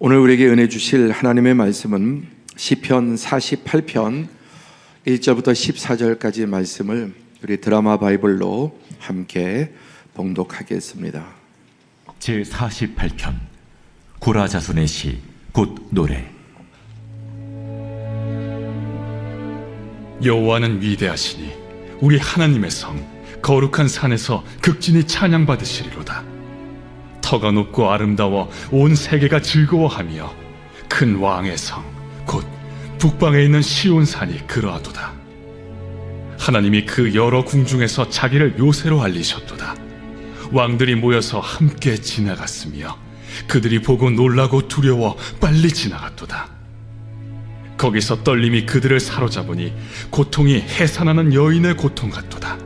오늘 우리에게 은혜 주실 하나님의 말씀은 시편 48편 1절부터 14절까지의 말씀을 우리 드라마 바이블로 함께 봉독하겠습니다. 제48편 고라 자손의 시 곧 노래. 여호와는 위대하시니 우리 하나님의 성 거룩한 산에서 극진히 찬양받으시리로다. 터가 높고 아름다워 온 세계가 즐거워하며 큰 왕의 성 곧 북방에 있는 시온산이 그러하도다. 하나님이 그 여러 궁중에서 자기를 요새로 알리셨도다. 왕들이 모여서 함께 지나갔으며 그들이 보고 놀라고 두려워 빨리 지나갔도다. 거기서 떨림이 그들을 사로잡으니 고통이 해산하는 여인의 고통 같도다.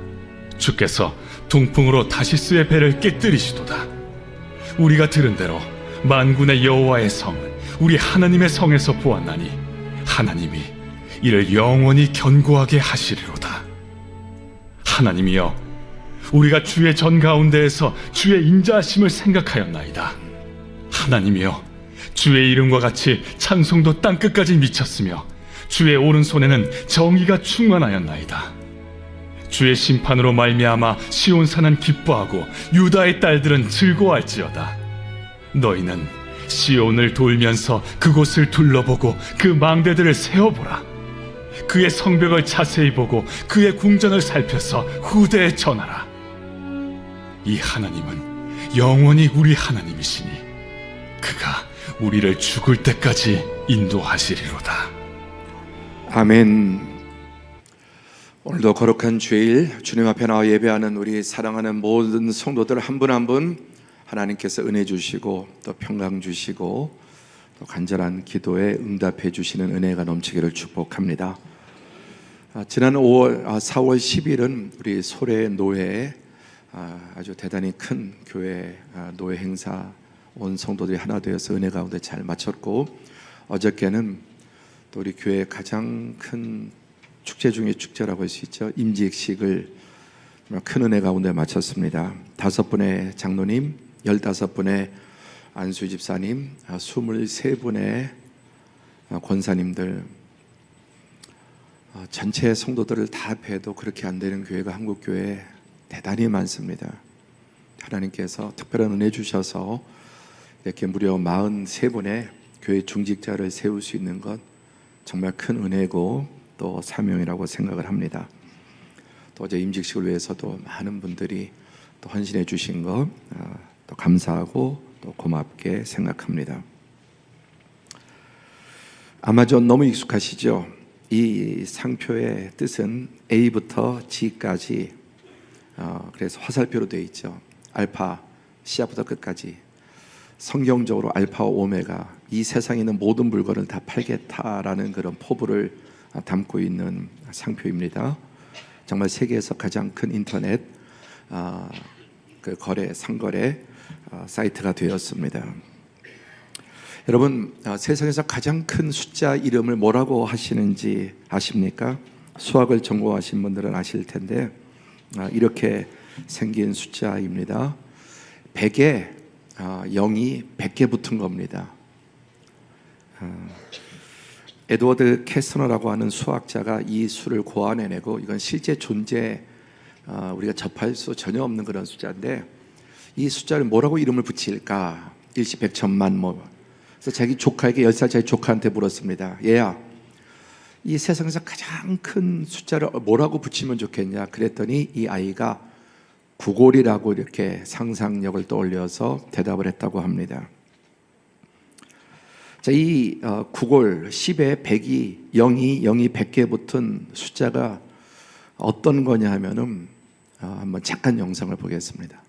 주께서 동풍으로 다시스의 배를 깨뜨리시도다. 우리가 들은 대로 만군의 여호와의 성 우리 하나님의 성에서 보았나니 하나님이 이를 영원히 견고하게 하시리로다. 하나님이여, 우리가 주의 전 가운데에서 주의 인자하심을 생각하였나이다. 하나님이여, 주의 이름과 같이 찬송도 땅끝까지 미쳤으며 주의 오른손에는 정의가 충만하였나이다. 주의 심판으로 말미암아 시온산은 기뻐하고 유다의 딸들은 즐거워할지어다. 너희는 시온을 돌면서 그곳을 둘러보고 그 망대들을 세어보라. 그의 성벽을 자세히 보고 그의 궁전을 살펴서 후대에 전하라. 이 하나님은 영원히 우리 하나님이시니 그가 우리를 죽을 때까지 인도하시리로다. 아멘. 오늘도 거룩한 주일 주님 앞에 나와 예배하는 우리 사랑하는 모든 성도들 한 분 한 분 하나님께서 은혜 주시고 또 평강 주시고 또 간절한 기도에 응답해 주시는 은혜가 넘치기를 축복합니다. 지난 4월 10일은 우리 소래 노회 아주 대단히 큰 교회 노회 행사 온 성도들이 하나 되어서 은혜 가운데 잘 마쳤고, 어저께는 또 우리 교회 가장 큰 축제 중에 축제라고 할 수 있죠. 임직식을 큰 은혜 가운데 마쳤습니다. 5분의 장로님, 15분의 안수 집사님, 23분의 권사님들, 전체 성도들을 다 뵈도 그렇게 안 되는 교회가 한국교회에 대단히 많습니다. 하나님께서 특별한 은혜 주셔서 이렇게 무려 43분의 교회 중직자를 세울 수 있는 것 정말 큰 은혜고 또 사명이라고 생각을 합니다. 또 어제 임직식을 위해서도 많은 분들이 또 헌신해 주신 것 또 감사하고 또 고맙게 생각합니다. 아마존 너무 익숙하시죠? 이 상표의 뜻은 A부터 G까지 그래서 화살표로 되어 있죠. 알파, 시작부터 끝까지. 성경적으로 알파와 오메가, 이 세상에 있는 모든 물건을 다 팔겠다라는 그런 포부를 담고 있는 상표입니다. 정말 세계에서 가장 큰 인터넷 그 거래, 상거래 사이트가 되었습니다. 여러분, 세상에서 가장 큰 숫자 이름을 뭐라고 하시는지 아십니까? 수학을 전공하신 분들은 아실 텐데 이렇게 생긴 숫자입니다. 100에 0이 100개 붙은 겁니다. 에드워드 캐스너라고 하는 수학자가 이 수를 고안해내고, 이건 실제 존재 우리가 접할 수 전혀 없는 그런 숫자인데, 이 숫자를 뭐라고 이름을 붙일까? 일시 백천만 그래서 자기 조카에게 10살짜리 조카한테 물었습니다. 얘야, 이 세상에서 가장 큰 숫자를 뭐라고 붙이면 좋겠냐? 그랬더니 이 아이가 9골이라고 이렇게 상상력을 떠올려서 대답을 했다고 합니다. 자, 이 9골 10에 100이 0이 100개 붙은 숫자가 어떤 거냐 하면은 한번 잠깐 영상을 보겠습니다.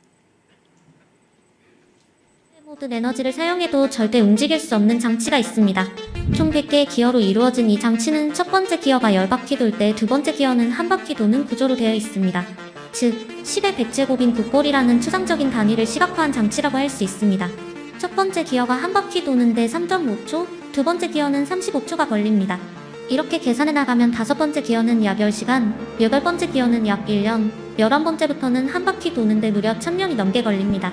모든 에너지를 사용해도 절대 움직일 수 없는 장치가 있습니다. 총 100개의 기어로 이루어진 이 장치는 첫 번째 기어가 10바퀴 돌 때 두 번째 기어는 한 바퀴 도는 구조로 되어 있습니다. 즉, 10의 100제곱인 9골이라는 추상적인 단위를 시각화한 장치라고 할 수 있습니다. 첫 번째 기어가 한 바퀴 도는데 3.5초, 두 번째 기어는 35초가 걸립니다. 이렇게 계산해 나가면 5번째 기어는 약 10시간, 8번째 기어는 약 1년, 11번째부터는 한 바퀴 도는데 무려 1000년이 넘게 걸립니다.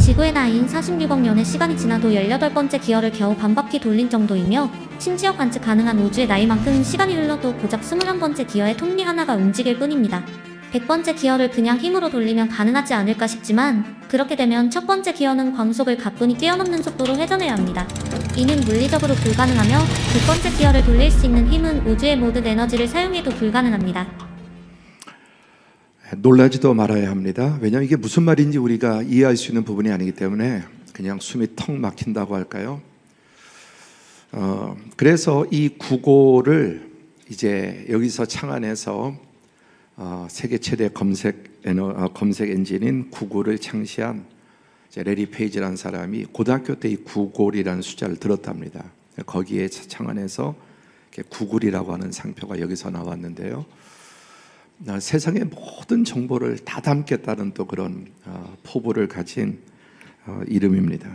지구의 나이인 46억 년의 시간이 지나도 18번째 기어를 겨우 반바퀴 돌린 정도이며 심지어 관측 가능한 우주의 나이만큼 시간이 흘러도 고작 21번째 기어의 톱니 하나가 움직일 뿐입니다. 100번째 기어를 그냥 힘으로 돌리면 가능하지 않을까 싶지만 그렇게 되면 첫 번째 기어는 광속을 가뿐히 뛰어넘는 속도로 회전해야 합니다. 이는 물리적으로 불가능하며 두 번째 기어를 돌릴 수 있는 힘은 우주의 모든 에너지를 사용해도 불가능합니다. 놀라지도 말아야 합니다. 왜냐하면 이게 무슨 말인지 우리가 이해할 수 있는 부분이 아니기 때문에 그냥 숨이 턱 막힌다고 할까요? 그래서 이 구고를 이제 여기서 창안해서 세계 최대 검색 엔진인 구글을 창시한 레리 페이지라는 사람이 고등학교 때 이 구글이라는 숫자를 들었답니다. 거기에 창안해서 구글이라고 하는 상표가 여기서 나왔는데요. 세상의 모든 정보를 다 담겠다는 또 그런 포부를 가진 이름입니다.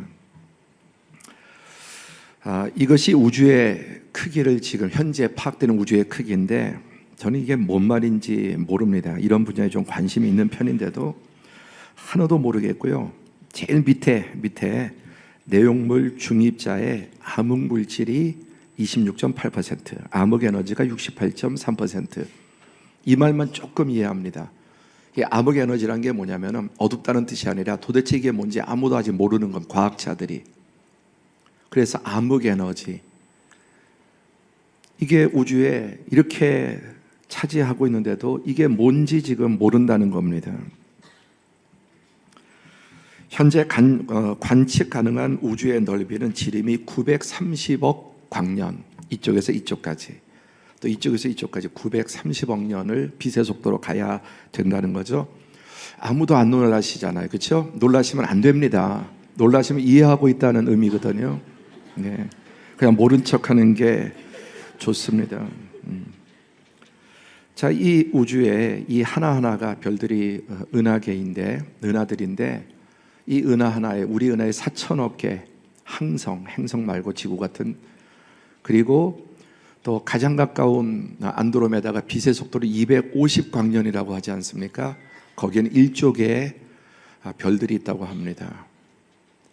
이것이 우주의 크기를 지금 현재 파악되는 우주의 크기인데 저는 이게 뭔 말인지 모릅니다. 이런 분야에 좀 관심이 있는 편인데도 하나도 모르겠고요. 제일 밑에 내용물 중입자의 암흑 물질이 26.8%, 암흑 에너지가 68.3%. 이 말만 조금 이해합니다. 이 암흑 에너지란 게 뭐냐면은 어둡다는 뜻이 아니라 도대체 이게 뭔지 아무도 아직 모르는 건 과학자들이. 그래서 암흑 에너지. 이게 우주에 이렇게 차지하고 있는데도 이게 뭔지 지금 모른다는 겁니다. 현재 관측 가능한 우주의 넓이는 지름이 930억 광년, 이쪽에서 이쪽까지, 또 이쪽에서 이쪽까지 930억 년을 빛의 속도로 가야 된다는 거죠. 아무도 안 놀라시잖아요, 그렇죠? 놀라시면 안 됩니다. 놀라시면 이해하고 있다는 의미거든요. 네, 그냥 모른 척하는 게 좋습니다. 자, 이 우주에 이 하나하나가 별들이 은하들인데 이 은하 하나에 우리 은하에 4천억 개 행성 말고 지구 같은, 그리고 또 가장 가까운 안드로메다가 빛의 속도로 250광년이라고 하지 않습니까? 거기에는 1조 개의 별들이 있다고 합니다.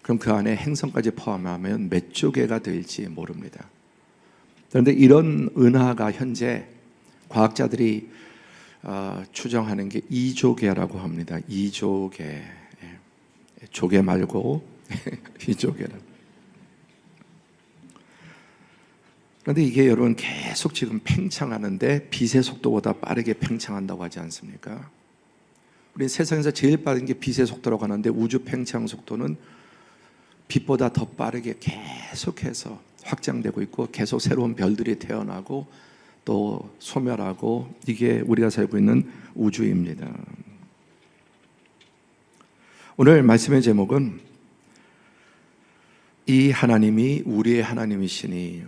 그럼 그 안에 행성까지 포함하면 몇 조 개가 될지 모릅니다. 그런데 이런 은하가 현재 과학자들이 추정하는 게 2조 개라고 합니다. 2조 개. 조개 말고 2조 개라. 그런데 이게 여러분 계속 지금 팽창하는데 빛의 속도보다 빠르게 팽창한다고 하지 않습니까? 우리 세상에서 제일 빠른 게 빛의 속도라고 하는데 우주 팽창 속도는 빛보다 더 빠르게 계속해서 확장되고 있고 계속 새로운 별들이 태어나고 또 소멸하고, 이게 우리가 살고 있는 우주입니다. 오늘 말씀의 제목은 이 하나님이 우리의 하나님이시니,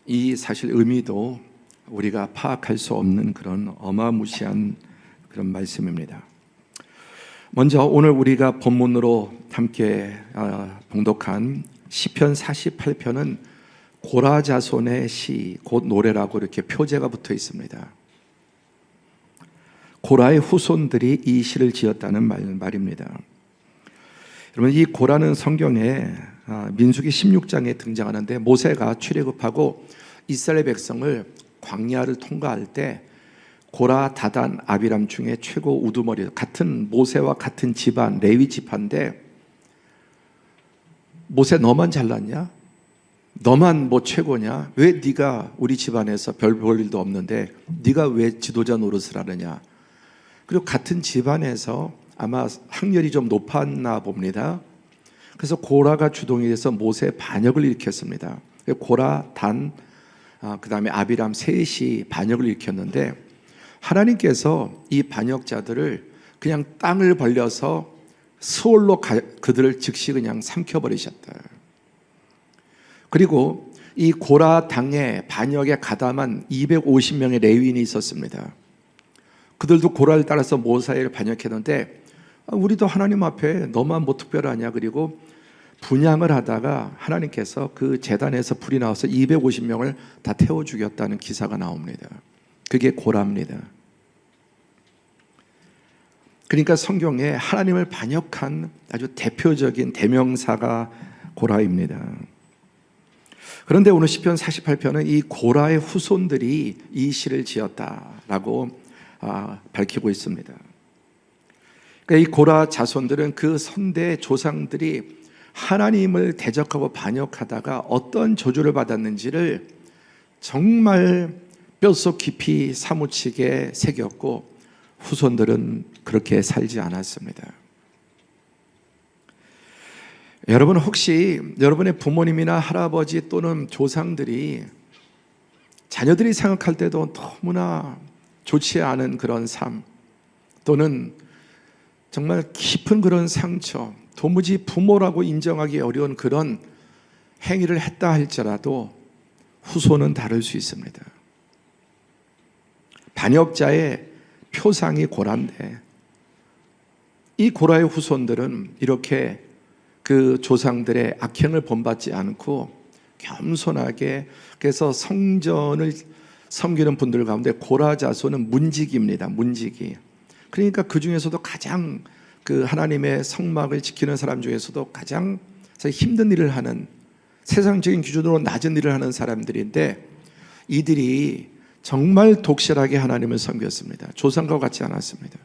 이 사실 의미도 우리가 파악할 수 없는 그런 어마무시한 그런 말씀입니다. 먼저 오늘 우리가 본문으로 함께 봉독한 시편 48편은 고라 자손의 시, 곧 노래라고 이렇게 표제가 붙어 있습니다. 고라의 후손들이 이 시를 지었다는 말입니다. 여러분, 이 고라는 성경에 민수기 16장에 등장하는데 모세가 출애굽하고 이스라엘 백성을 광야를 통과할 때 고라, 다단, 아비람 중에 최고 우두머리, 같은 모세와 같은 집안, 레위 지파인데 모세 너만 잘났냐? 너만 뭐 최고냐? 왜 네가 우리 집안에서 별 볼 일도 없는데 네가 왜 지도자 노릇을 하느냐? 그리고 같은 집안에서 아마 학렬이 좀 높았나 봅니다. 그래서 고라가 주동이 돼서 모세 반역을 일으켰습니다. 고라, 단, 그 다음에 아비람 셋이 반역을 일으켰는데 하나님께서 이 반역자들을 그냥 땅을 벌려서 스올로 그들을 즉시 그냥 삼켜버리셨다. 그리고 이 고라 당에 반역에 가담한 250명의 레위인이 있었습니다. 그들도 고라를 따라서 모세를 반역했는데 우리도 하나님 앞에 너만 뭐 특별하냐. 그리고 분향을 하다가 하나님께서 그 제단에서 불이 나와서 250명을 다 태워 죽였다는 기사가 나옵니다. 그게 고라입니다. 그러니까 성경에 하나님을 반역한 아주 대표적인 대명사가 고라입니다. 그런데 오늘 시편 48편은 이 고라의 후손들이 이 시를 지었다라고 밝히고 있습니다. 그러니까 이 고라 자손들은 그 선대 조상들이 하나님을 대적하고 반역하다가 어떤 저주를 받았는지를 정말 뼛속 깊이 사무치게 새겼고, 후손들은 그렇게 살지 않았습니다. 여러분, 혹시 여러분의 부모님이나 할아버지 또는 조상들이 자녀들이 생각할 때도 너무나 좋지 않은 그런 삶, 또는 정말 깊은 그런 상처, 도무지 부모라고 인정하기 어려운 그런 행위를 했다 할지라도 후손은 다를 수 있습니다. 반역자의 표상이 고라인데, 이 고라의 후손들은 이렇게 그 조상들의 악행을 본받지 않고 겸손하게, 그래서 성전을 섬기는 분들 가운데 고라 자손은 문지기입니다. 문지기. 그러니까 그 중에서도 가장 그 하나님의 성막을 지키는 사람 중에서도 가장 힘든 일을 하는, 세상적인 기준으로 낮은 일을 하는 사람들인데, 이들이 정말 독실하게 하나님을 섬겼습니다. 조상과 같지 않았습니다.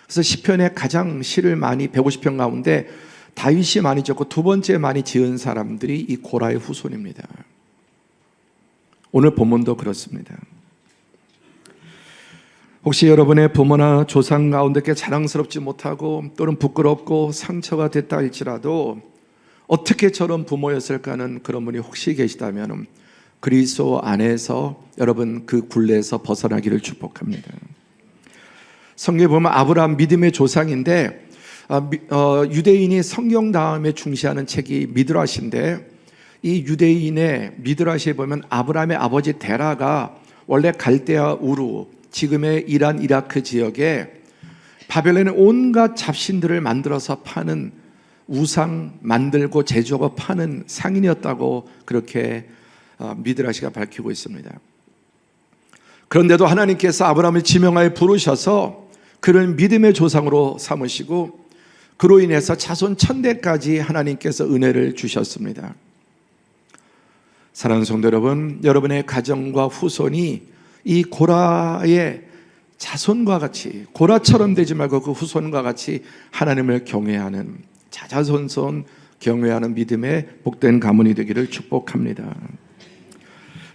그래서 시편에 가장 시를 많이 150편 가운데 다윗이 많이 지었고 두 번째 많이 지은 사람들이 이 고라의 후손입니다. 오늘 본문도 그렇습니다. 혹시 여러분의 부모나 조상 가운데께 자랑스럽지 못하고 또는 부끄럽고 상처가 됐다 할지라도 어떻게 저런 부모였을까 하는 그런 분이 혹시 계시다면 그리스도 안에서 여러분 그 굴레에서 벗어나기를 축복합니다. 성경에 보면 아브라함 믿음의 조상인데, 유대인이 성경 다음에 중시하는 책이 미드라시인데, 이 유대인의 미드라시에 보면 아브라함의 아버지 데라가 원래 갈대아 우루, 지금의 이란 이라크 지역에 바벨론의 온갖 잡신들을 만들어서 파는, 우상 만들고 제조하고 파는 상인이었다고 그렇게 미드라시가 밝히고 있습니다. 그런데도 하나님께서 아브라함을 지명하여 부르셔서 그를 믿음의 조상으로 삼으시고 그로 인해서 자손 1000대까지 하나님께서 은혜를 주셨습니다. 사랑하는 성도 여러분, 여러분의 가정과 후손이 이 고라의 자손과 같이, 고라처럼 되지 말고 그 후손과 같이 하나님을 경외하는, 자자손손 경외하는 믿음의 복된 가문이 되기를 축복합니다.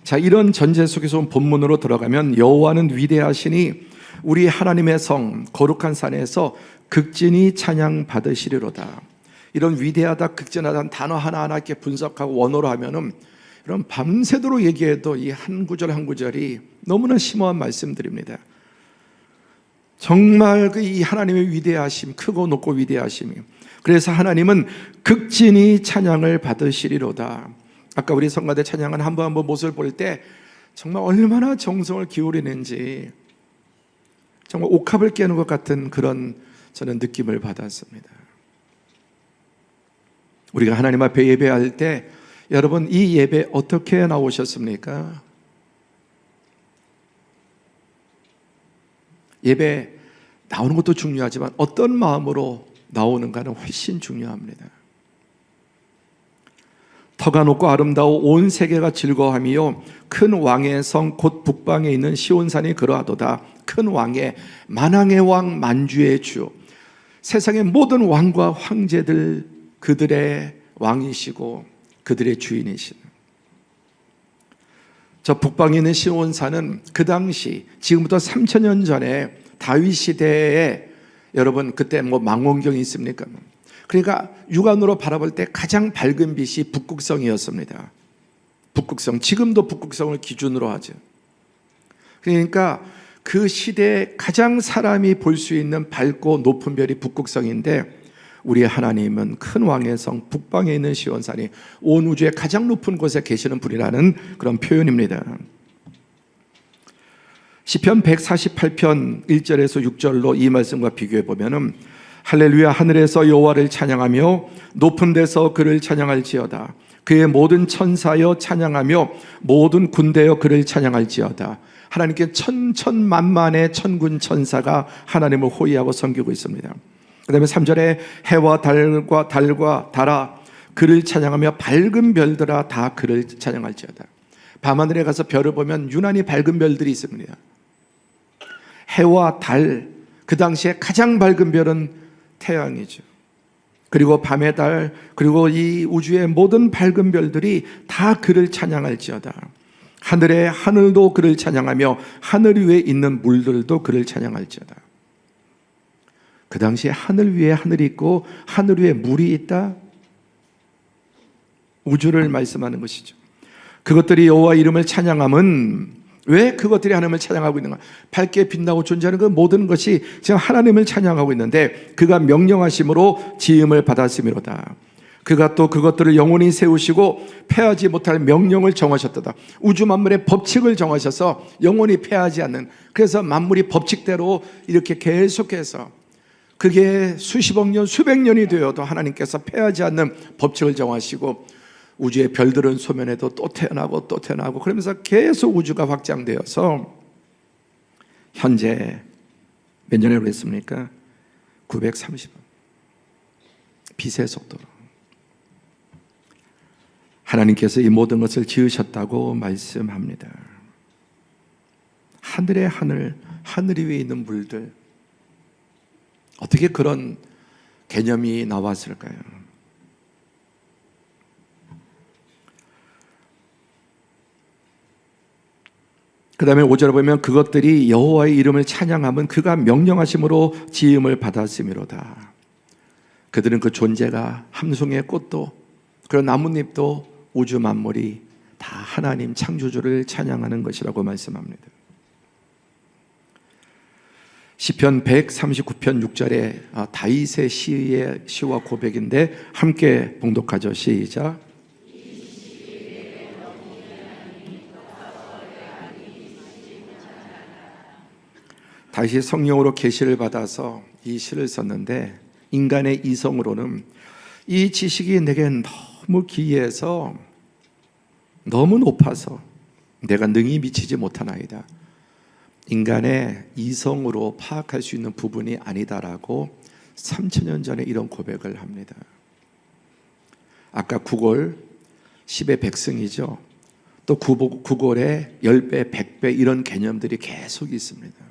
자, 이런 전제 속에서 본문으로 들어가면, 여호와는 위대하시니 우리 하나님의 성 거룩한 산에서 극진히 찬양 받으시리로다. 이런 위대하다, 극진하다는 단어 하나하나 이렇게 분석하고 원어로 하면은 이런 밤새도록 얘기해도 이 한 구절 한 구절이 너무나 심오한 말씀들입니다. 정말 그 이 하나님의 위대하심, 크고 높고 위대하심이, 그래서 하나님은 극진히 찬양을 받으시리로다. 아까 우리 성가대 찬양은 한 번 한 번 모습을 볼 때 정말 얼마나 정성을 기울이는지 정말 옥합을 깨는 것 같은 그런 저는 느낌을 받았습니다. 우리가 하나님 앞에 예배할 때 여러분 이 예배 어떻게 나오셨습니까? 예배 나오는 것도 중요하지만 어떤 마음으로 나오는가는 훨씬 중요합니다. 터가 높고 아름다워 온 세계가 즐거워하며 큰 왕의 성 곧 북방에 있는 시온산이 그러하도다. 큰 왕의, 만왕의 왕, 만주의 주, 세상의 모든 왕과 황제들 그들의 왕이시고 그들의 주인이시는, 저 북방에 있는 시온산은 그 당시 지금부터 3000년 전에 다윗 시대에 여러분 그때 뭐 망원경이 있습니까? 그러니까 육안으로 바라볼 때 가장 밝은 빛이 북극성이었습니다. 북극성, 지금도 북극성을 기준으로 하죠. 그러니까 그 시대에 가장 사람이 볼 수 있는 밝고 높은 별이 북극성인데, 우리 하나님은 큰 왕의 성 북방에 있는 시온산이 온 우주의 가장 높은 곳에 계시는 분이라는 그런 표현입니다. 시편 148편 1절에서 6절로 이 말씀과 비교해 보면은, 할렐루야, 하늘에서 여호와를 찬양하며 높은 데서 그를 찬양할지어다. 그의 모든 천사여 찬양하며 모든 군대여 그를 찬양할지어다. 하나님께 천천만만의 천군 천사가 하나님을 호위하고 섬기고 있습니다. 그 다음에 3절에 해와 달과 달아 그를 찬양하며 밝은 별들아 다 그를 찬양할지어다. 밤하늘에 가서 별을 보면 유난히 밝은 별들이 있습니다. 해와 달, 그 당시에 가장 밝은 별은 태양이죠. 그리고 밤의 달, 그리고 이 우주의 모든 밝은 별들이 다 그를 찬양할지어다. 하늘의 하늘도 그를 찬양하며 하늘 위에 있는 물들도 그를 찬양할지어다. 그 당시에 하늘 위에 하늘이 있고 하늘 위에 물이 있다. 우주를 말씀하는 것이죠. 그것들이 여호와 이름을 찬양함은, 왜 그것들이 하나님을 찬양하고 있는가? 밝게 빛나고 존재하는 그 모든 것이 지금 하나님을 찬양하고 있는데, 그가 명령하심으로 지음을 받았음이로다. 그가 또 그것들을 영원히 세우시고 패하지 못할 명령을 정하셨다. 우주 만물의 법칙을 정하셔서 영원히 패하지 않는, 그래서 만물이 법칙대로 이렇게 계속해서, 그게 수십억 년 수백 년이 되어도 하나님께서 패하지 않는 법칙을 정하시고, 우주의 별들은 소면에도 또 태어나고 또 태어나고, 그러면서 계속 우주가 확장되어서 현재 몇 년에 그랬습니까? 930원 빛의 속도로 하나님께서 이 모든 것을 지으셨다고 말씀합니다. 하늘의 하늘, 하늘 위에 있는 물들, 어떻게 그런 개념이 나왔을까요? 그 다음에 5절에 보면 그것들이 여호와의 이름을 찬양함은 그가 명령하심으로 지음을 받았음이로다. 그들은 그 존재가 함송의 꽃도, 그런 나뭇잎도, 우주 만물이 다 하나님 창조주를 찬양하는 것이라고 말씀합니다. 시편 139편 6절에 다윗의 시와 고백인데 함께 봉독하죠. 시작. 다시 성령으로 계시를 받아서 이 시를 썼는데, 인간의 이성으로는 이 지식이 내게 너무 기이해서, 너무 높아서 내가 능히 미치지 못하나이다. 인간의 이성으로 파악할 수 있는 부분이 아니다라고 3000년 전에 이런 고백을 합니다. 아까 9골 10의 백승이죠. 또 9골의 10배, 100배 이런 개념들이 계속 있습니다.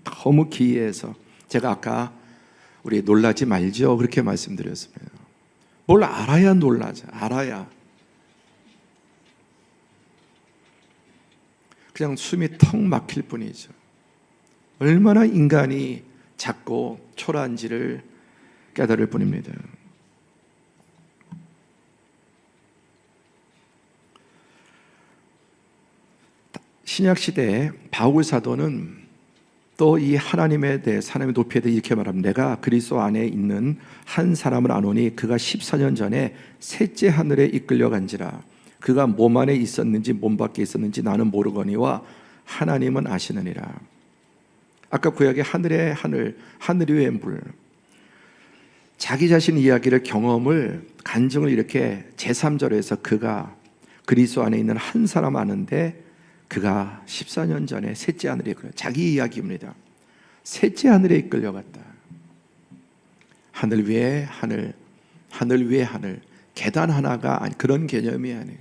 너무 기이해서 제가 아까 우리 놀라지 말죠 그렇게 말씀드렸습니다. 뭘 알아야 놀라죠. 알아야 그냥 숨이 턱 막힐 뿐이죠. 얼마나 인간이 작고 초라한지를 깨달을 뿐입니다. 신약 시대에 바울 사도는 또 이 하나님에 대해, 하나님의 높이에 대해 이렇게 말합니다. 내가 그리스도 안에 있는 한 사람을 아노니 그가 14년 전에 셋째 하늘에 이끌려간지라. 그가 몸 안에 있었는지 몸 밖에 있었는지 나는 모르거니와 하나님은 아시느니라. 아까 구약의 하늘의 하늘, 하늘 위의 물, 자기 자신 이야기를, 경험을, 간증을 이렇게 제3절에서 그가 그리스도 안에 있는 한 사람 아는데 그가 14년 전에 셋째 하늘에 이끌려, 자기 이야기입니다. 셋째 하늘에 이끌려갔다. 하늘 위에 하늘, 하늘 위에 하늘, 계단 하나가 아니, 그런 개념이 아니에요.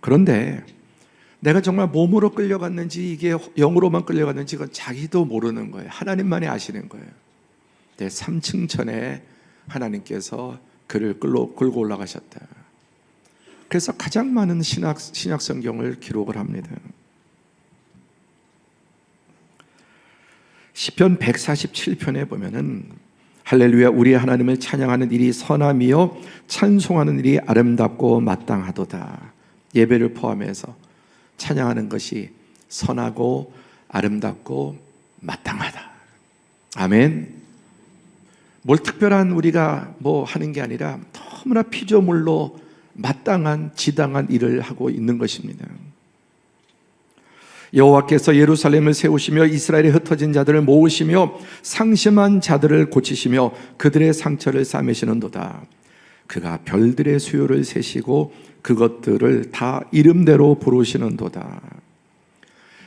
그런데 내가 정말 몸으로 끌려갔는지 이게 영으로만 끌려갔는지 그건 자기도 모르는 거예요. 하나님만이 아시는 거예요. 3층 전에 하나님께서 그를 끌고 올라가셨다. 그래서 가장 많은 신약 성경을 기록을 합니다. 시편 147편에 보면은 할렐루야 우리 하나님을 찬양하는 일이 선함이요 찬송하는 일이 아름답고 마땅하도다. 예배를 포함해서 찬양하는 것이 선하고 아름답고 마땅하다. 아멘. 뭘 특별한 우리가 뭐 하는 게 아니라 너무나 피조물로 마땅한 지당한 일을 하고 있는 것입니다. 여호와께서 예루살렘을 세우시며 이스라엘에 흩어진 자들을 모으시며 상심한 자들을 고치시며 그들의 상처를 싸매시는도다. 그가 별들의 수요를 세시고 그것들을 다 이름대로 부르시는도다.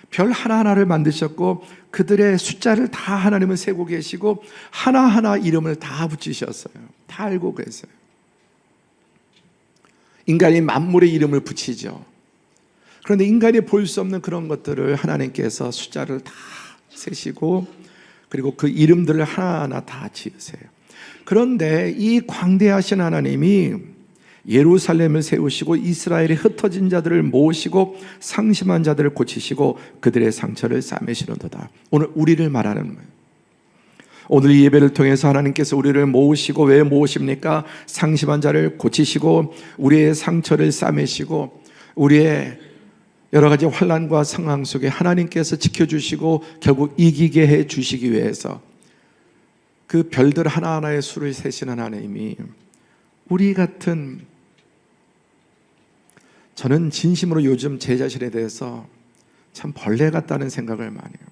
별 하나하나를 만드셨고 그들의 숫자를 다 하나님은 세고 계시고 하나하나 이름을 다 붙이셨어요. 다 알고 계세요. 인간이 만물에 이름을 붙이죠. 그런데 인간이 볼 수 없는 그런 것들을 하나님께서 숫자를 다 세시고 그리고 그 이름들을 하나하나 다 지으세요. 그런데 이 광대하신 하나님이 예루살렘을 세우시고 이스라엘의 흩어진 자들을 모으시고 상심한 자들을 고치시고 그들의 상처를 싸매시는도다. 오늘 우리를 말하는 거예요. 오늘 이 예배를 통해서 하나님께서 우리를 모으시고 왜 모으십니까? 상심한 자를 고치시고 우리의 상처를 싸매시고 우리의 여러 가지 환난과 상황 속에 하나님께서 지켜주시고 결국 이기게 해 주시기 위해서 그 별들 하나하나의 수를 세시는 하나님이 우리 같은, 저는 진심으로 요즘 제 자신에 대해서 참 벌레 같다는 생각을 많이 해요.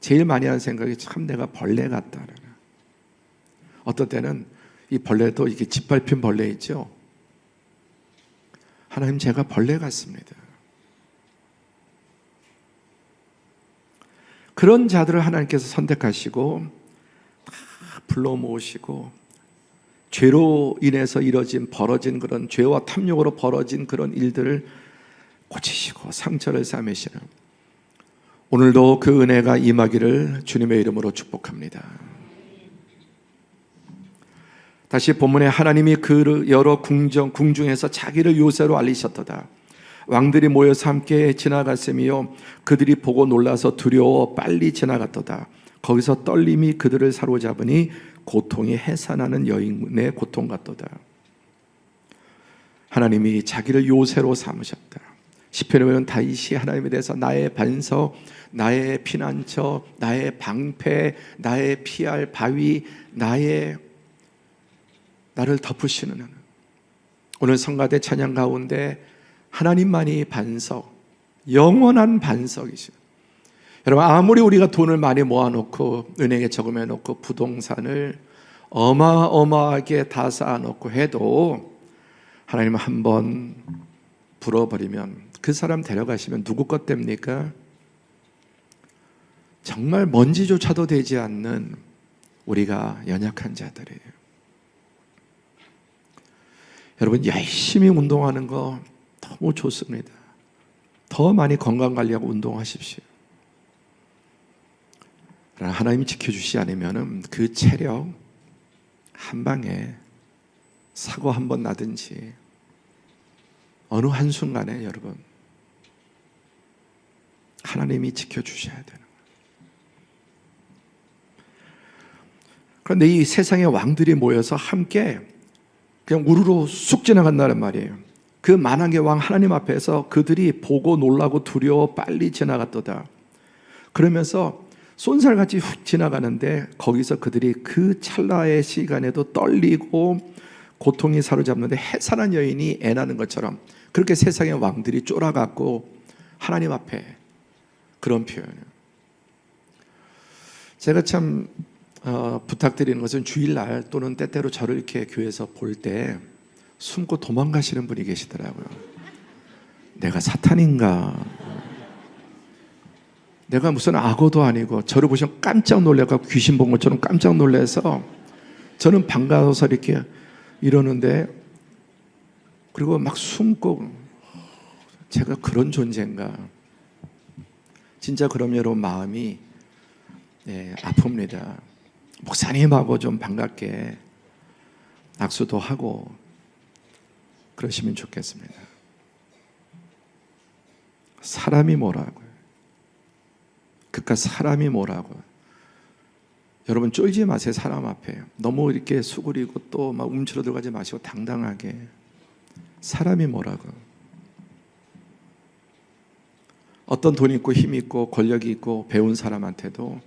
제일 많이 하는 생각이 참 내가 벌레 같다는. 어떤 때는 이 벌레도 이게 짓밟힌 벌레 있죠. 하나님, 제가 벌레 같습니다. 그런 자들을 하나님께서 선택하시고 다 불러 모으시고 죄로 인해서 벌어진 그런 죄와 탐욕으로 벌어진 그런 일들을 고치시고 상처를 싸매시는, 오늘도 그 은혜가 임하기를 주님의 이름으로 축복합니다. 다시 본문에 하나님이 그 여러 궁중에서 자기를 요새로 알리셨도다. 왕들이 모여서 함께 지나갔으며 그들이 보고 놀라서 두려워 빨리 지나갔도다. 거기서 떨림이 그들을 사로잡으니 고통이 해산하는 여인의 고통 같도다. 하나님이 자기를 요새로 삼으셨다. 시편에 보면 다윗이 하나님에 대해서 나의 반석, 나의 피난처, 나의 방패, 나의 피할 바위, 나를 덮으시는 하나님. 오늘 성가대 찬양 가운데 하나님만이 반석, 영원한 반석이시오. 여러분, 아무리 우리가 돈을 많이 모아놓고 은행에 저금해놓고 부동산을 어마어마하게 다 쌓아놓고 해도 하나님 한번 불어버리면, 그 사람 데려가시면 누구 것 됩니까? 정말 먼지조차도 되지 않는 우리가 연약한 자들이에요. 여러분, 열심히 운동하는 거 너무 좋습니다. 더 많이 건강관리하고 운동하십시오. 그러나 하나님이 지켜주시지 않으면 그 체력 한 방에 사고 한 번 나든지 어느 한순간에 여러분 하나님이 지켜주셔야 되는 거예요. 그런데 이 세상의 왕들이 모여서 함께 그냥 우르르 쑥 지나간다는 말이에요. 그 만왕의 왕 하나님 앞에서 그들이 보고 놀라고 두려워 빨리 지나갔도다. 그러면서 쏜살같이 훅 지나가는데 거기서 그들이 그 찰나의 시간에도 떨리고 고통이 사로잡는데 해산한 여인이 애나는 것처럼 그렇게 세상의 왕들이 쫄아갖고 하나님 앞에, 그런 표현이에요. 제가 참 부탁드리는 것은 주일날 또는 때때로 저를 이렇게 교회에서 볼 때 숨고 도망가시는 분이 계시더라고요. 내가 사탄인가? 내가 무슨 악어도 아니고, 저를 보시면 깜짝 놀래서 귀신 본 것처럼 깜짝 놀라서 저는 반가워서 이렇게 이러는데, 그리고 막 숨고, 제가 그런 존재인가? 진짜 그럼 여러분 마음이 아픕니다. 목사님하고 좀 반갑게 악수도 하고 그러시면 좋겠습니다. 사람이 뭐라고요? 그깟 사람이 뭐라고요? 여러분 쫄지 마세요. 사람 앞에 너무 이렇게 수그리고 또 막 움츠러 들어가지 마시고 당당하게. 사람이 뭐라고요? 어떤 돈 있고 힘 있고 권력이 있고 배운 사람한테도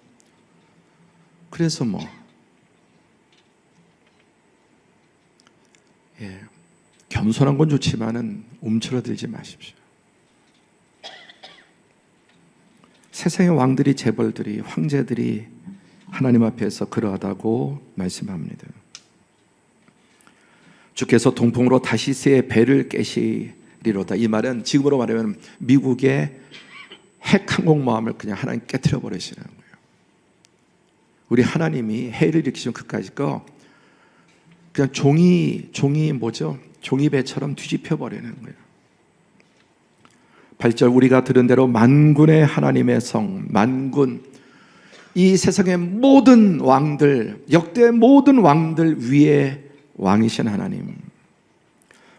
그래서 겸손한 건 좋지만은 움츠러들지 마십시오. 세상의 왕들이, 재벌들이, 황제들이 하나님 앞에서 그러하다고 말씀합니다. 주께서 동풍으로 다시스의 배를 깨시리로다. 이 말은 지금으로 말하면 미국의 핵 항공모함을 그냥 하나님 깨트려 버리시는 거예요. 우리 하나님이 해를 일으키시면 그까짓 거 그냥 종이배처럼 뒤집혀 버리는 거예요. 8절 우리가 들은 대로 만군의 하나님의 성, 만군, 이 세상의 모든 왕들, 역대 모든 왕들 위에 왕이신 하나님,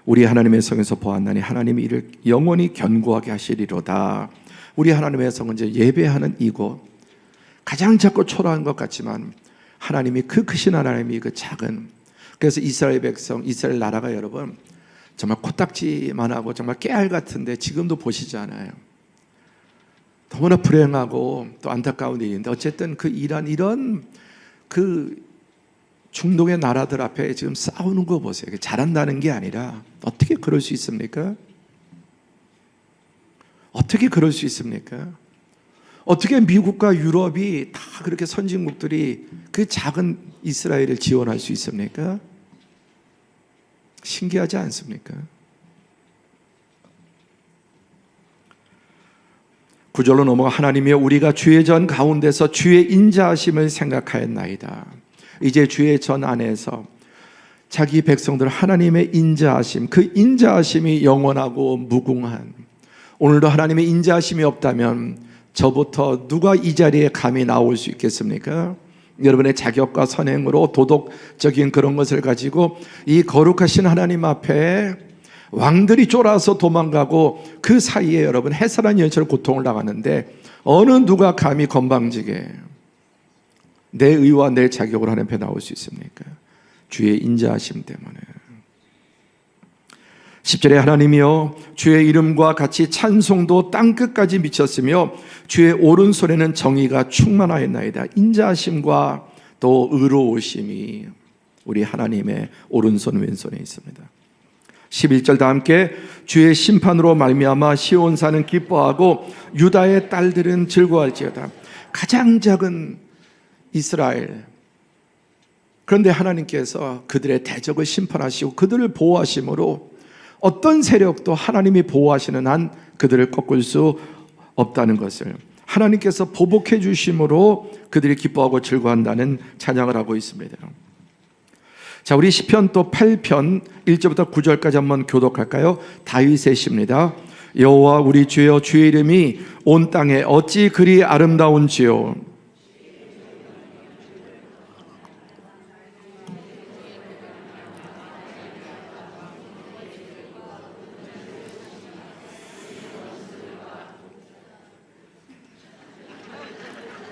우리 하나님의 성에서 보았나니 하나님이 이를 영원히 견고하게 하시리로다. 우리 하나님의 성은 이제 예배하는 이곳, 가장 작고 초라한 것 같지만 하나님이 그 크신 하나님이 그 작은, 그래서 이스라엘 백성, 이스라엘 나라가 여러분 정말 코딱지만 하고 정말 깨알 같은데 지금도 보시지 않아요. 너무나 불행하고 또 안타까운 일인데 어쨌든 그 이런 그 중동의 나라들 앞에 지금 싸우는 거 보세요. 잘한다는 게 아니라 어떻게 그럴 수 있습니까? 어떻게 그럴 수 있습니까? 어떻게 미국과 유럽이 다 그렇게 선진국들이 그 작은 이스라엘을 지원할 수 있습니까? 신기하지 않습니까? 9절로 넘어가 하나님이여 우리가 주의 전 가운데서 주의 인자하심을 생각하였나이다. 이제 주의 전 안에서 자기 백성들 하나님의 인자하심, 그 인자하심이 영원하고 무궁한, 오늘도 하나님의 인자하심이 없다면 저부터 누가 이 자리에 감히 나올 수 있겠습니까? 여러분의 자격과 선행으로 도덕적인 그런 것을 가지고 이 거룩하신 하나님 앞에 왕들이 쫄아서 도망가고 그 사이에 여러분 해산한 연체로 고통을 당하는데 어느 누가 감히 건방지게 내 의와 내 자격으로 하나님 앞에 나올 수 있습니까? 주의 인자하심 때문에. 10절에 하나님이여 주의 이름과 같이 찬송도 땅끝까지 미쳤으며 주의 오른손에는 정의가 충만하였나이다. 인자하심과 또 의로우심이 우리 하나님의 오른손 왼손에 있습니다. 11절 다 함께 주의 심판으로 말미암아 시온산은 기뻐하고 유다의 딸들은 즐거워할지어다. 가장 작은 이스라엘, 그런데 하나님께서 그들의 대적을 심판하시고 그들을 보호하심으로 어떤 세력도 하나님이 보호하시는 한 그들을 꺾을 수 없다는 것을 하나님께서 보복해 주심으로 그들이 기뻐하고 즐거워한다는 찬양을 하고 있습니다. 자, 우리 시편 또 8편 1절부터 9절까지 한번 교독할까요? 다윗의 시입니다. 여호와 우리 주여 주의 이름이 온 땅에 어찌 그리 아름다운지요.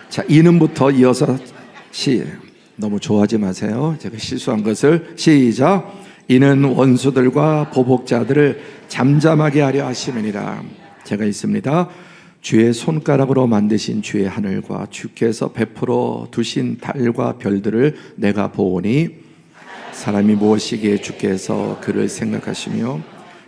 자, 이는부터 이어서 너무 좋아하지 마세요. 제가 실수한 것을 시작. 이는 원수들과 보복자들을 잠잠하게 하려 하심이니라. 제가 있습니다. 주의 손가락으로 만드신 주의 하늘과 주께서 베풀어 두신 달과 별들을 내가 보오니 사람이 무엇이기에 주께서 그를 생각하시며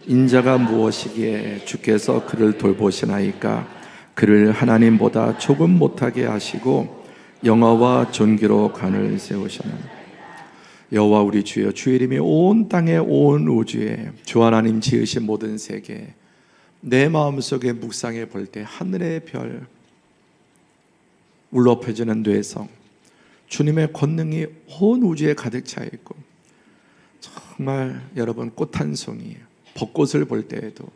인자가 무엇이기에 주께서 그를 돌보시나이까. 그를 하나님보다 조금 못하게 하시고 영화와 존귀로 관을 세우셨나니. 여호와 우리 주여 주의 이름이 온 땅에 온 우주에 주 하나님 지으신 모든 세계 내 마음속에 묵상해 볼 때 하늘의 별 울렁해지는 뇌성 주님의 권능이 온 우주에 가득 차 있고 정말 여러분 꽃 한 송이 벚꽃을 볼 때에도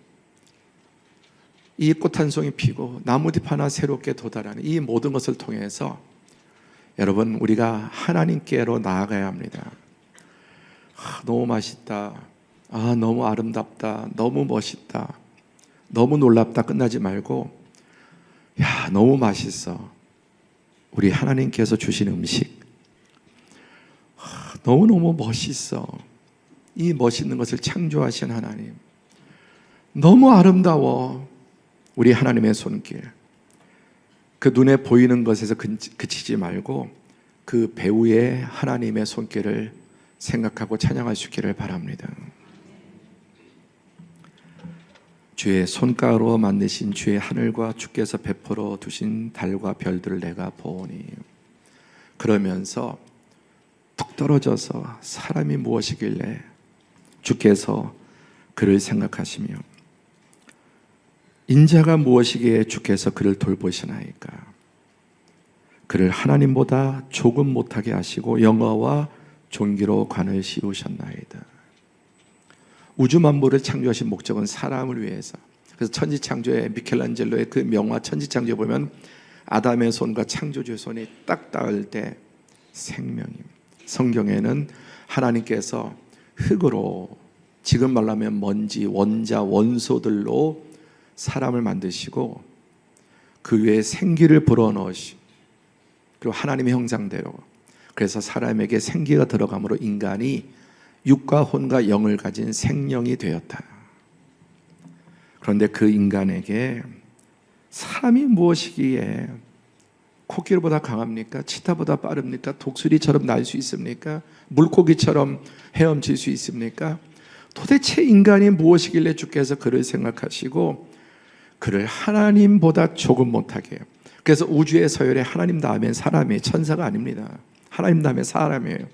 이 꽃 한 송이 피고 나무잎 하나 새롭게 돋아나는 이 모든 것을 통해서 여러분 우리가 하나님께로 나아가야 합니다. 너무 맛있다, 너무 아름답다, 너무 멋있다, 너무 놀랍다 끝나지 말고 너무 맛있어, 우리 하나님께서 주신 음식 너무너무 멋있어, 이 멋있는 것을 창조하신 하나님 너무 아름다워, 우리 하나님의 손길. 그 눈에 보이는 것에서 그치지 말고 그 배우의 하나님의 손길을 생각하고 찬양할 수 있기를 바랍니다. 주의 손가락으로 만드신 주의 하늘과 주께서 베풀어 두신 달과 별들을 내가 보오니. 그러면서 툭 떨어져서 사람이 무엇이길래 주께서 그를 생각하시며 인자가 무엇이기에 주께서 그를 돌보시나이까. 그를 하나님보다 조금 못하게 하시고 영화와 존귀로 관을 씌우셨나이다. 우주 만물을 창조하신 목적은 사람을 위해서. 그래서 천지창조의 미켈란젤로의 그 명화 천지창조에 보면 아담의 손과 창조주의 손이 딱 닿을 때 생명임. 성경에는 하나님께서 흙으로, 지금 말하면 먼지, 원자, 원소들로 사람을 만드시고 그 위에 생기를 불어넣으시고 그리고 하나님의 형상대로, 그래서 사람에게 생기가 들어감으로 인간이 육과 혼과 영을 가진 생명이 되었다. 그런데 그 인간에게 사람이 무엇이기에 코끼리보다 강합니까? 치타보다 빠릅니까? 독수리처럼 날 수 있습니까? 물고기처럼 헤엄칠 수 있습니까? 도대체 인간이 무엇이길래 주께서 그를 생각하시고 그를 하나님보다 조금 못하게 해요. 그래서 우주의 서열에 하나님 다음엔 사람이에요. 천사가 아닙니다. 하나님 다음에 사람이에요.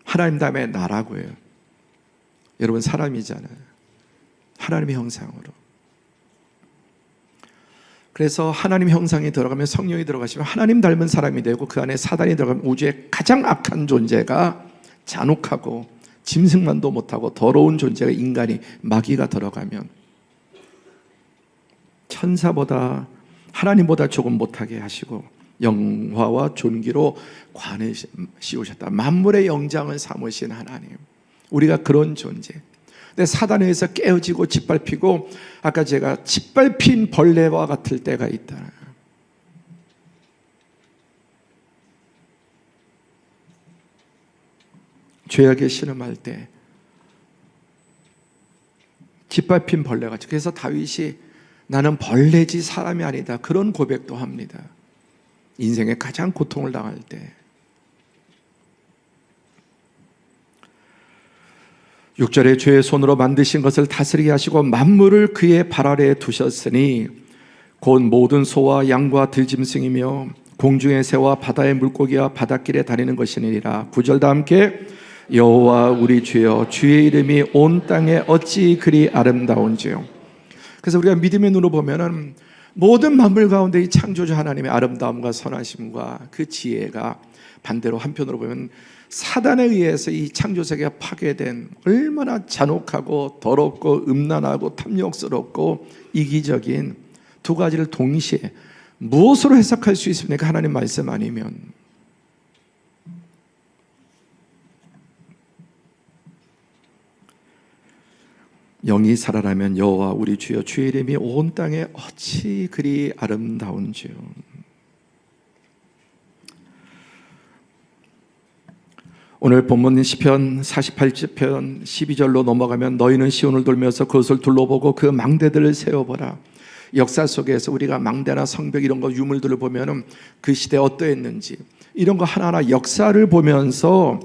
하나님 다음에 나라고 해요. 여러분 사람이잖아요. 하나님의 형상으로. 그래서 하나님 형상이 들어가면 성령이 들어가시면 하나님 닮은 사람이 되고 그 안에 사단이 들어가면 우주의 가장 악한 존재가 잔혹하고 짐승만도 못하고 더러운 존재가 인간이 마귀가 들어가면 천사보다 하나님보다 조금 못하게 하시고 영화와 존귀로 관을 씌우셨다. 만물의 영장을 삼으신 하나님. 우리가 그런 존재. 근데 사단에 의해서 깨어지고 짓밟히고 아까 제가 짓밟힌 벌레와 같을 때가 있다. 죄악에 신음할 때 짓밟힌 벌레같이. 그래서 다윗이 나는 벌레지 사람이 아니다, 그런 고백도 합니다. 인생의 가장 고통을 당할 때. 6절에 죄의 손으로 만드신 것을 다스리게 하시고 만물을 그의 발 아래에 두셨으니 곧 모든 소와 양과 들짐승이며 공중의 새와 바다의 물고기와 바닷길에 다니는 것이니라. 9절 다 함께 여호와 우리 주여 주의 이름이 온 땅에 어찌 그리 아름다운지요. 그래서 우리가 믿음의 눈으로 보면은 모든 만물 가운데 이 창조주 하나님의 아름다움과 선하심과 그 지혜가 반대로 한편으로 보면 사단에 의해서 이 창조세계가 파괴된 얼마나 잔혹하고 더럽고 음란하고 탐욕스럽고 이기적인 두 가지를 동시에 무엇으로 해석할 수 있습니까? 하나님 말씀 아니면. 영이 살아나면 여호와 우리 주여 주의 이름이 온 땅에 어찌 그리 아름다운지요. 오늘 본문 시편 48편 12절로 넘어가면 너희는 시온을 돌면서 그것을 둘러보고 그 망대들을 세워보라. 역사 속에서 우리가 망대나 성벽 이런 거 유물들을 보면은 그 시대 어떠했는지 이런 거 하나하나 역사를 보면서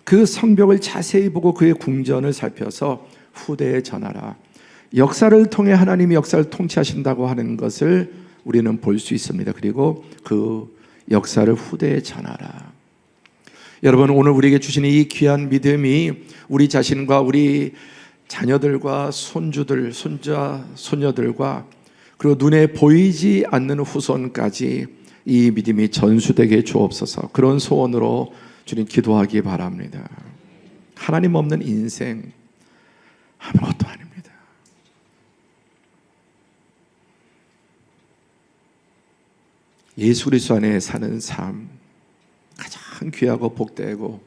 그 성벽을 자세히 보고 그의 궁전을 살펴서 후대에 전하라. 역사를 통해 하나님이 역사를 통치하신다고 하는 것을 우리는 볼 수 있습니다. 그리고 그 역사를 후대에 전하라. 여러분, 오늘 우리에게 주신 이 귀한 믿음이 우리 자신과 우리 자녀들과 손주들, 손자, 손녀들과 그리고 눈에 보이지 않는 후손까지 이 믿음이 전수되게 주옵소서. 그런 소원으로 주님 기도하기 바랍니다. 하나님 없는 인생 아무것도 아닙니다. 예수 그리스도 안에 사는 삶 가장 귀하고 복되고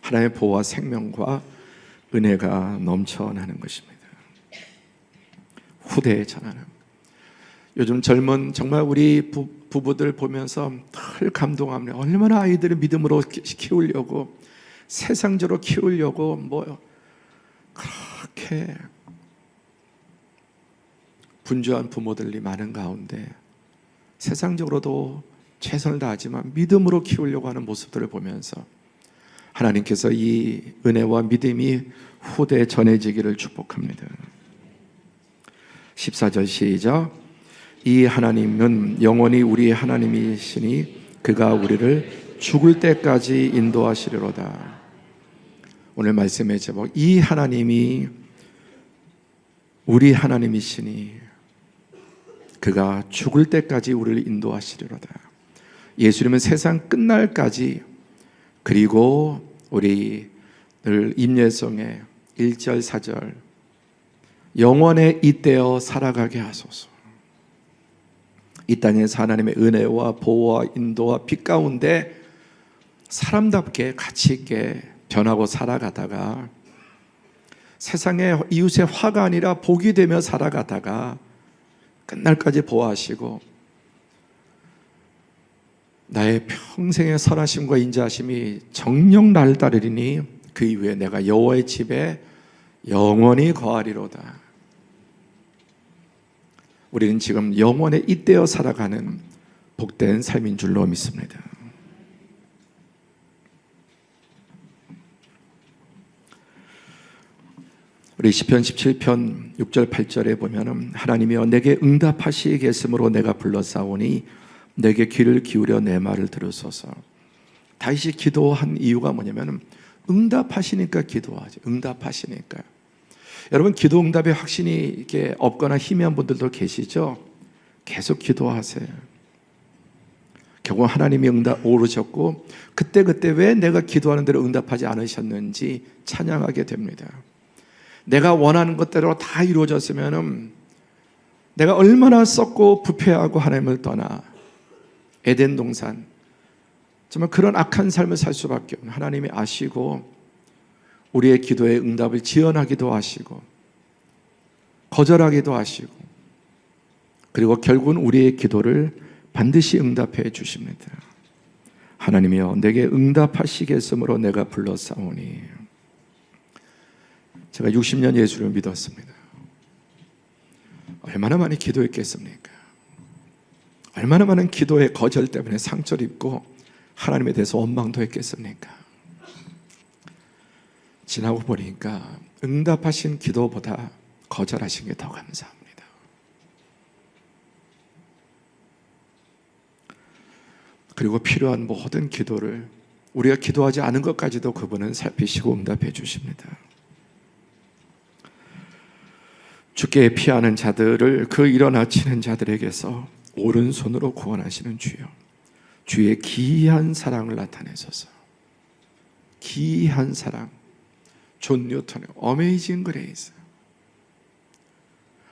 하나님의 보호와 생명과 은혜가 넘쳐나는 것입니다. 후대에 전하는. 요즘 젊은 정말 우리 부부들 보면서 늘 감동합니다. 얼마나 아이들을 믿음으로 키우려고 세상적으로 키우려고 뭐 그렇게 분주한 부모들이 많은 가운데 세상적으로도 최선을 다하지만 믿음으로 키우려고 하는 모습들을 보면서 하나님께서 이 은혜와 믿음이 후대에 전해지기를 축복합니다. 14절 시작. 이 하나님은 영원히 우리의 하나님이시니 그가 우리를 죽을 때까지 인도하시리로다. 오늘 말씀의 제목, 이 하나님이 우리 하나님이시니 그가 죽을 때까지 우리를 인도하시리로다. 예수님은 세상 끝날까지, 그리고 우리 늘 임예성의 1절 4절 영원에 잇대어 살아가게 하소서. 이 땅에서 하나님의 은혜와 보호와 인도와 빛 가운데 사람답게 가치 있게 변하고 살아가다가 세상의 이웃의 화가 아니라 복이 되며 살아가다가 끝날까지 보호하시고 나의 평생의 선하심과 인자하심이 정녕 날 따르리니 그 이후에 내가 여호와의 집에 영원히 거하리로다. 우리는 지금 영원에 잇대어 살아가는 복된 삶인 줄로 믿습니다. 우리 시편 17편 6절 8절에 보면은 하나님이여 내게 응답하시겠으므로 내가 불러싸오니 내게 귀를 기울여 내 말을 들으소서. 다윗이 기도한 이유가 뭐냐면 응답하시니까 기도하지. 응답하시니까. 여러분, 기도 응답에 확신이 이렇게 없거나 희미한 분들도 계시죠? 계속 기도하세요. 결국 하나님이 응답 오르셨고 그때 왜 내가 기도하는 대로 응답하지 않으셨는지 찬양하게 됩니다. 내가 원하는 것대로 다 이루어졌으면 내가 얼마나 썩고 부패하고 하나님을 떠나 에덴 동산, 정말 그런 악한 삶을 살 수밖에 없는 하나님이 아시고 우리의 기도에 응답을 지연하기도 하시고 거절하기도 하시고, 그리고 결국은 우리의 기도를 반드시 응답해 주십니다. 하나님이여 내게 응답하시겠으므로 내가 불러싸오니. 제가 60년 예수를 믿었습니다. 얼마나 많이 기도했겠습니까? 얼마나 많은 기도의 거절 때문에 상처를 입고 하나님에 대해서 원망도 했겠습니까? 지나고 보니까 응답하신 기도보다 거절하신 게 더 감사합니다. 그리고 필요한 모든 기도를 우리가 기도하지 않은 것까지도 그분은 살피시고 응답해 주십니다. 주께 피하는 자들을 그 일어나치는 자들에게서 오른손으로 구원하시는 주여, 주의 기이한 사랑을 나타내소서. 기이한 사랑, 존 뉴턴의 어메이징 그레이스.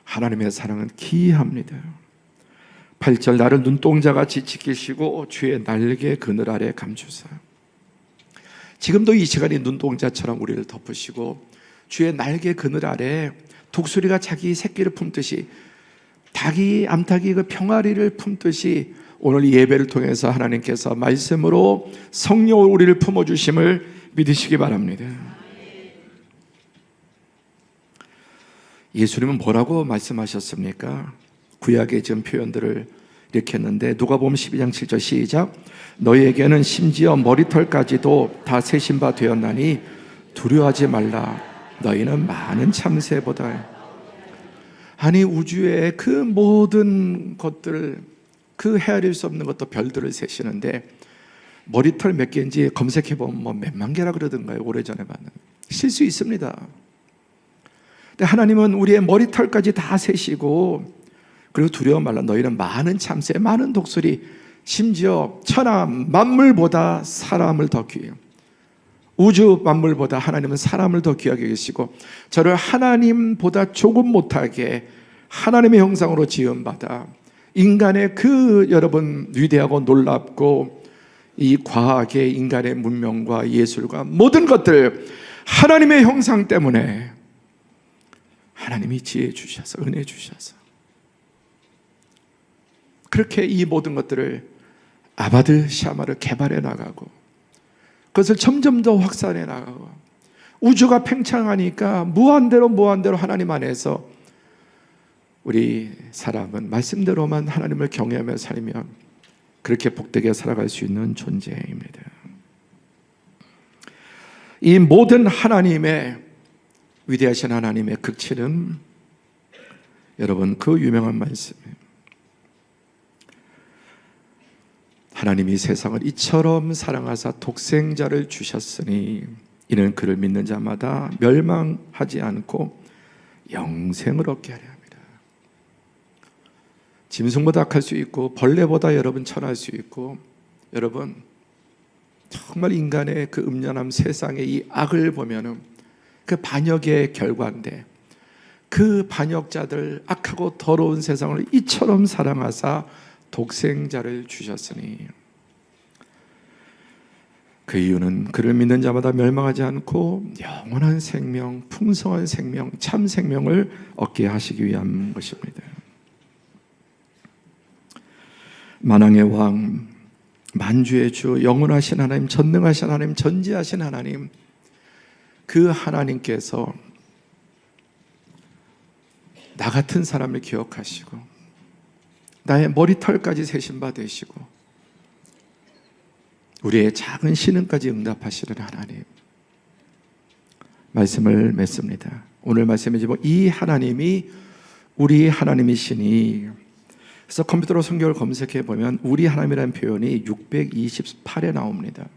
하나님의 사랑은 기이합니다. 8절 나를 눈동자같이 지키시고 주의 날개 그늘 아래 감추사. 지금도 이 시간이 눈동자처럼 우리를 덮으시고 주의 날개 그늘 아래 독수리가 자기 새끼를 품듯이, 닭이 암탉이 그 평아리를 품듯이 오늘 예배를 통해서 하나님께서 말씀으로 성령으로 우리를 품어주심을 믿으시기 바랍니다. 예수님은 뭐라고 말씀하셨습니까? 구약의 지금 표현들을 이렇게 했는데, 누가복음 12장 7절 시작. 너희에게는 심지어 머리털까지도 다 세신 바 되었나니 두려워하지 말라. 너희는 많은 참새보다. 아니, 우주의 그 모든 것들, 그 헤아릴 수 없는 것도 별들을 세시는데 머리털 몇 개인지 검색해보면 뭐 몇만 개라 그러던가요? 오래전에 봤는. 실 수 있습니다. 근데 하나님은 우리의 머리털까지 다 세시고, 그리고 두려워 말라. 너희는 많은 참새, 많은 독수리, 심지어 천하 만물보다 사람을 더 귀해요. 우주 만물보다 하나님은 사람을 더 귀하게 계시고, 저를 하나님보다 조금 못하게 하나님의 형상으로 지음받아 인간의 그 여러분 위대하고 놀랍고 이 과학의 인간의 문명과 예술과 모든 것들 하나님의 형상 때문에 하나님이 지혜 주셔서 은혜 주셔서 그렇게 이 모든 것들을 아바드 샤마를 개발해 나가고 그것을 점점 더 확산해 나가고, 우주가 팽창하니까 무한대로 하나님 안에서 우리 사람은 말씀대로만 하나님을 경외하며 살면 그렇게 복되게 살아갈 수 있는 존재입니다. 이 모든 하나님의 위대하신 하나님의 극치는 여러분 그 유명한 말씀이에요. 하나님이 세상을 이처럼 사랑하사 독생자를 주셨으니 이는 그를 믿는 자마다 멸망하지 않고 영생을 얻게 하려 합니다. 짐승보다 악할 수 있고 벌레보다 여러분 천할 수 있고, 여러분 정말 인간의 그 음란한 세상의 이 악을 보면은 그 반역의 결과인데, 그 반역자들, 악하고 더러운 세상을 이처럼 사랑하사 독생자를 주셨으니, 그 이유는 그를 믿는 자마다 멸망하지 않고 영원한 생명, 풍성한 생명, 참 생명을 얻게 하시기 위한 것입니다. 만왕의 왕, 만주의 주, 영원하신 하나님, 전능하신 하나님, 전지하신 하나님, 그 하나님께서 나 같은 사람을 기억하시고 나의 머리털까지 세신 바 되시고 우리의 작은 신음까지 응답하시는 하나님, 말씀을 맺습니다. 오늘 말씀이지 이 하나님이 우리 하나님이시니, 그래서 컴퓨터로 성경을 검색해 보면 우리 하나님이라는 표현이 628에 나옵니다.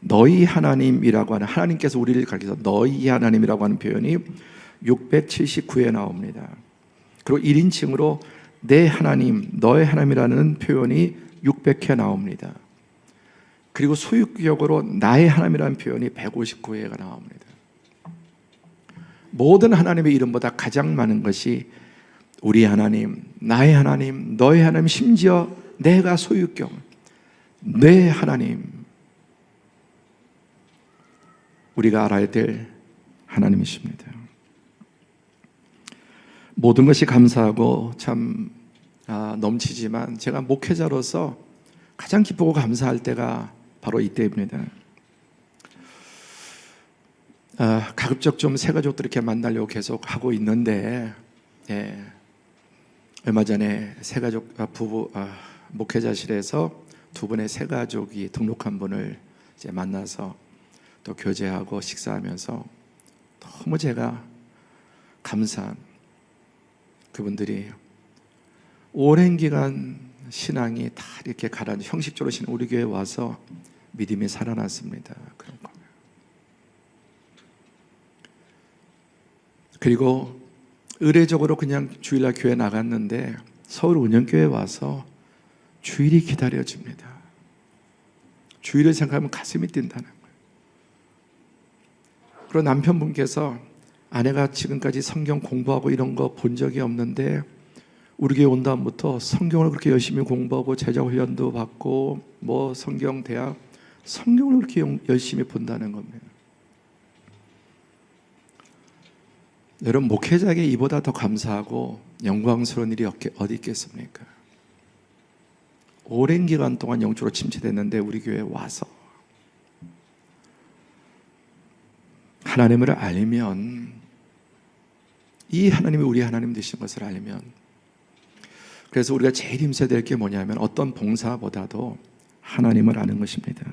너희 하나님이라고 하는, 하나님께서 우리를 가리켜서 너희 하나님이라고 하는 표현이 679에 나옵니다. 그리고 1인칭으로 내 하나님, 너의 하나님이라는 표현이 600회 나옵니다. 그리고 소유격으로 나의 하나님이라는 표현이 159회가 나옵니다. 모든 하나님의 이름보다 가장 많은 것이 우리 하나님, 나의 하나님, 너의 하나님, 심지어 내가 소유격, 내 하나님, 우리가 알아야 될 하나님이십니다. 모든 것이 감사하고 참 넘치지만, 제가 목회자로서 가장 기쁘고 감사할 때가 바로 이때입니다. 가급적 좀 새가족들 이렇게 만나려고 계속 하고 있는데, 얼마 전에 새가족 부부 목회자실에서 두 분의 새가족이 등록한 분을 이제 만나서 또 교제하고 식사하면서 너무 제가 감사한, 그분들이 오랜 기간 신앙이 다 이렇게 가라앉아 형식적으로 우리 교회에 와서 믿음이 살아났습니다. 그런 거예요. 그리고 의례적으로 그냥 주일날 교회 나갔는데 서울 운영교회에 와서 주일이 기다려집니다. 주일을 생각하면 가슴이 뛴다는 거예요. 그리고 남편분께서 아내가 지금까지 성경 공부하고 이런 거 본 적이 없는데 우리 교회 온 다음부터 성경을 그렇게 열심히 공부하고 제자 훈련도 받고 뭐 성경 대학, 성경을 그렇게 열심히 본다는 겁니다. 여러분, 목회자에게 이보다 더 감사하고 영광스러운 일이 어디 있겠습니까? 오랜 기간 동안 영적으로 침체됐는데 우리 교회에 와서 하나님을 알면, 이 하나님이 우리 하나님 되신 것을 알면, 그래서 우리가 제일 힘써야 될 게 뭐냐면 어떤 봉사보다도 하나님을 아는 것입니다.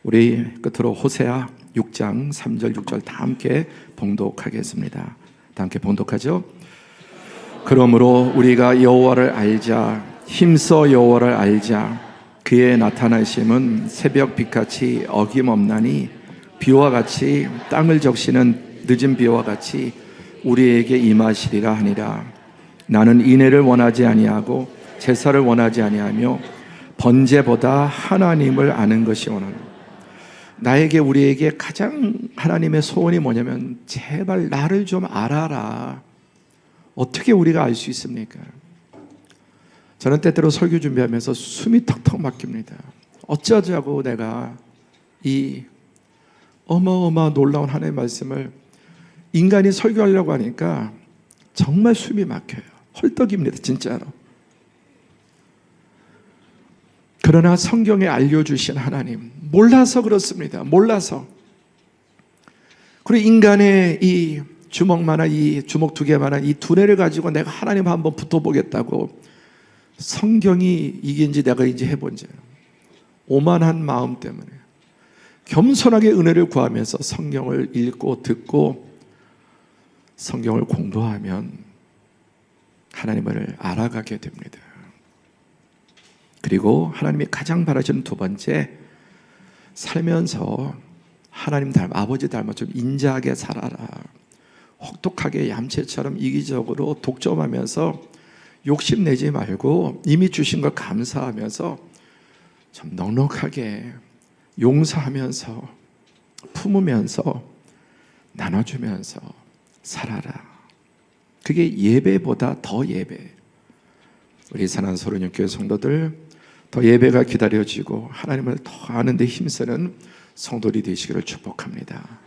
우리 끝으로 호세아 6장 3절 6절 다 함께 봉독하겠습니다. 다 함께 봉독하죠. 그러므로 우리가 여호와를 알자, 힘써 여호와를 알자. 그의 나타나심은 새벽 빛같이 어김없나니 비와 같이 땅을 적시는 늦은 비와 같이 우리에게 임하시리라 하니라. 나는 인애를 원하지 아니하고 제사를 원하지 아니하며 번제보다 하나님을 아는 것이 원하노라. 나에게, 우리에게 가장 하나님의 소원이 뭐냐면 제발 나를 좀 알아라. 어떻게 우리가 알 수 있습니까? 저는 때때로 설교 준비하면서 숨이 턱턱 막힙니다. 어쩌자고 내가 이 어마어마한 놀라운 하나님의 말씀을 인간이 설교하려고 하니까 정말 숨이 막혀요. 헐떡입니다, 진짜로. 그러나 성경에 알려주신 하나님, 몰라서 그렇습니다. 몰라서. 그리고 인간의 이 주먹만한, 이 주먹 두 개만한 이 두뇌를 가지고 내가 하나님 한번 붙어보겠다고 성경이 이게인지 내가인지 해본 적, 오만한 마음 때문에 겸손하게 은혜를 구하면서 성경을 읽고 듣고 성경을 공부하면 하나님을 알아가게 됩니다. 그리고 하나님이 가장 바라시는 두 번째, 살면서 하나님 아버지 닮아 좀 인자하게 살아라. 혹독하게 얌체처럼 이기적으로 독점하면서 욕심내지 말고 이미 주신 걸 감사하면서 좀 넉넉하게 용서하면서 품으면서 나눠주면서 살아라. 그게 예배보다 더 예배. 우리 사랑하는 소련역교회 성도들, 더 예배가 기다려지고 하나님을 더 아는 데 힘쓰는 성도들이 되시기를 축복합니다.